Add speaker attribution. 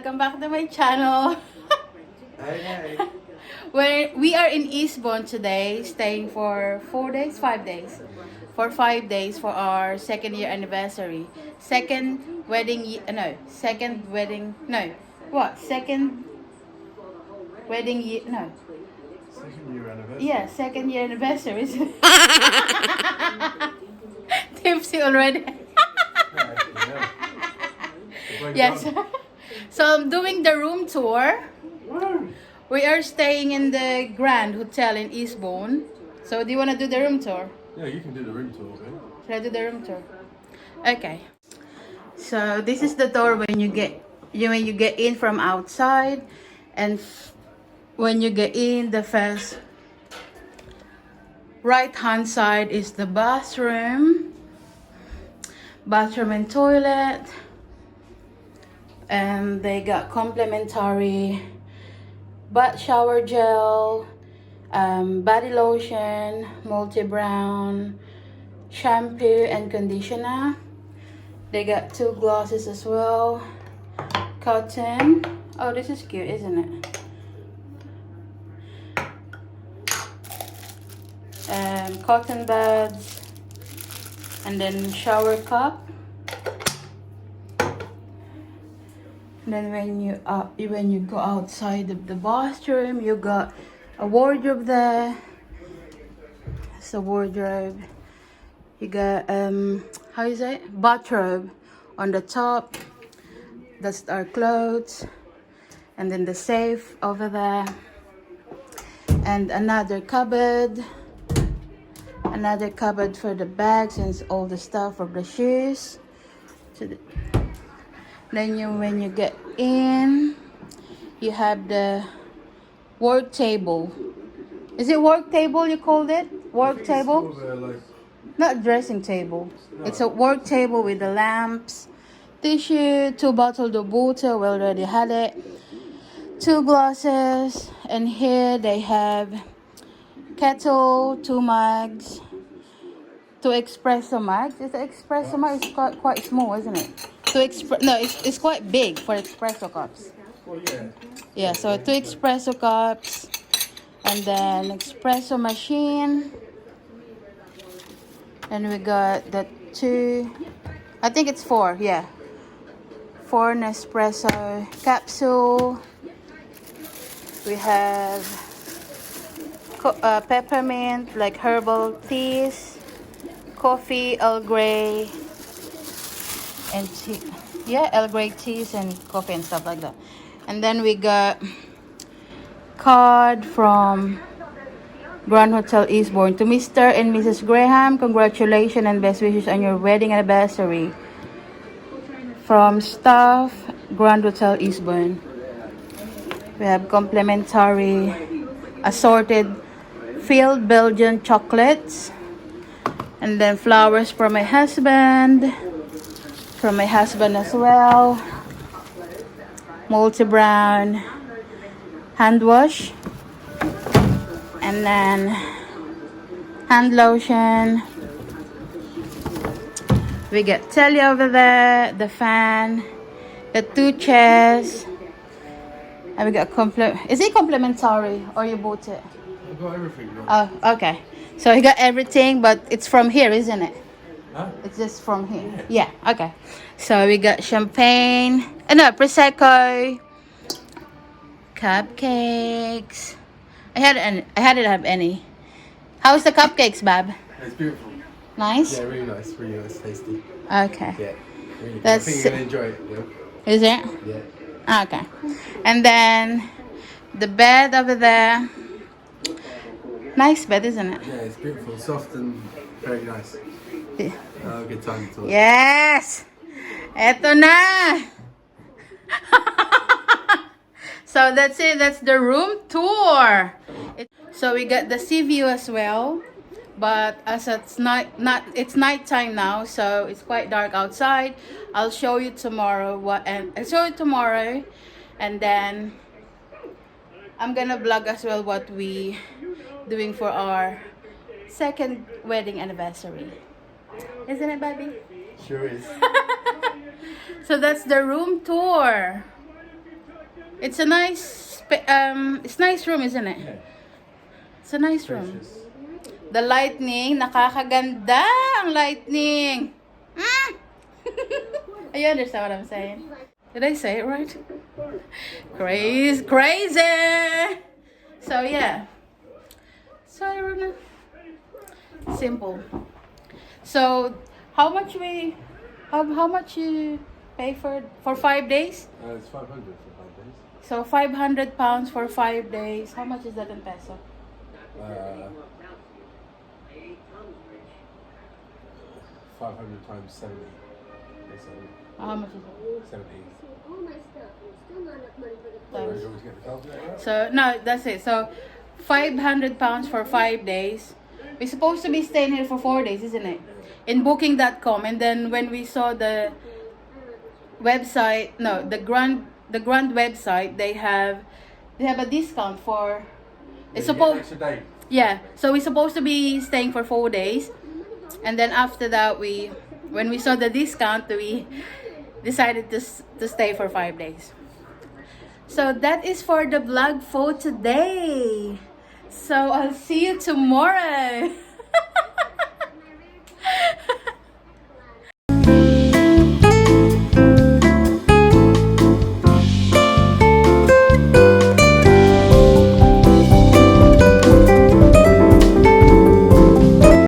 Speaker 1: welcome back to my channel.
Speaker 2: Hey.
Speaker 1: We are in Eastbourne today, staying for 4 days, 5 days. For 5 days for our second year anniversary. Second wedding, second wedding, no. What? Second wedding year, no.
Speaker 2: Second year anniversary.
Speaker 1: Yeah, second year anniversary. Tipsy already. Yes. So I'm doing the room tour. We are staying in the Grand Hotel in Eastbourne. So do you want to do the room tour?
Speaker 2: Yeah, you can do the room tour, man.
Speaker 1: Should I do the room tour? Okay. So this is the door when you get in from outside, and when you get in, the first right hand side is the bathroom and toilet, and they got complimentary bath shower gel, body lotion, multi-brown shampoo and conditioner. They got 2 glosses as well, cotton. Oh, this is cute, isn't it? Cotton buds, and then shower cup. And then when you go outside of the bathroom, you got a wardrobe there. It's a wardrobe. You got how is it? Bathrobe on the top. That's our clothes. And then the safe over there. And another cupboard. Another cupboard for the bags and all the stuff for the shoes. Then when you get in, you have the work table. Is it work table you called it? Work table? Not dressing table. No. It's a work table with the lamps, tissue, 2 bottles of water. We already had it. 2 glasses. And here they have kettle, 2 mugs, 2 espresso mugs. Is the espresso mug? It's quite small, isn't it? It's quite big for espresso cups.
Speaker 2: Well, yeah.
Speaker 1: Yeah, so 2 espresso cups, and then espresso machine. And we got the 2, I think it's 4, yeah. 4 Nespresso capsule. We have peppermint, like herbal teas, coffee, Earl Grey, and tea. Yeah, Earl Grey teas and coffee and stuff like that. And then we got card from Grand Hotel Eastbourne. To Mr. and Mrs. Graham, congratulations and best wishes on your wedding anniversary. From staff, Grand Hotel Eastbourne. We have complimentary assorted filled Belgian chocolates. And then flowers from my husband. From my husband as well. Multi-brown hand wash. And then hand lotion. We got telly over there, the fan, the 2 chairs. And we got is it complimentary or you bought it?
Speaker 2: I got everything.
Speaker 1: Oh, okay. So you got everything, but it's from here, isn't it?
Speaker 2: Huh?
Speaker 1: It's just from here. Yeah, okay. So we got champagne. No, Prosecco. Cupcakes. I hadn't have any. How's the cupcakes, Bab?
Speaker 2: It's beautiful.
Speaker 1: Nice?
Speaker 2: Yeah, really nice, tasty.
Speaker 1: Okay.
Speaker 2: Yeah, really good.
Speaker 1: That's
Speaker 2: I think you're gonna enjoy it. Yeah.
Speaker 1: Is it?
Speaker 2: Yeah.
Speaker 1: Okay. And then the bed over there. Nice bed, isn't it?
Speaker 2: Yeah, it's beautiful, soft and very nice.
Speaker 1: Yeah.
Speaker 2: Good time to talk.
Speaker 1: Yes! Eto na! So that's it. That's the room tour. So we got the sea view as well. But as it's it's nighttime now, so it's quite dark outside. I'll show you tomorrow and then I'm gonna vlog as well what we doing for our second wedding anniversary. Isn't it, baby?
Speaker 2: Sure is.
Speaker 1: So that's the room tour. It's a nice, it's nice room, isn't it?
Speaker 2: Yeah.
Speaker 1: It's a nice room.
Speaker 2: Spacious.
Speaker 1: The lightning, nakakaganda ang lightning. Mm! You understand what I'm saying? Did I say it right? Crazy, crazy. So yeah. So simple. So how much how much you pay for 5 days?
Speaker 2: It's 500 for 5 days.
Speaker 1: So 500 pounds for 5 days. How much is that in peso?
Speaker 2: 500 times 70.
Speaker 1: How much is it?
Speaker 2: 70.
Speaker 1: Times.
Speaker 2: You always get the calculator out?
Speaker 1: So no, that's it. So 500 pounds for 5 days. We're supposed to be staying here for 4 days, isn't it? In booking.com, and then when we saw the website, no, the Grand website, they have a discount for. It's supposed.
Speaker 2: Extra day.
Speaker 1: Yeah, so we're supposed to be staying for 4 days, and then after that, when we saw the discount, we decided to stay for 5 days. So that is for the vlog for today. So I'll see you tomorrow.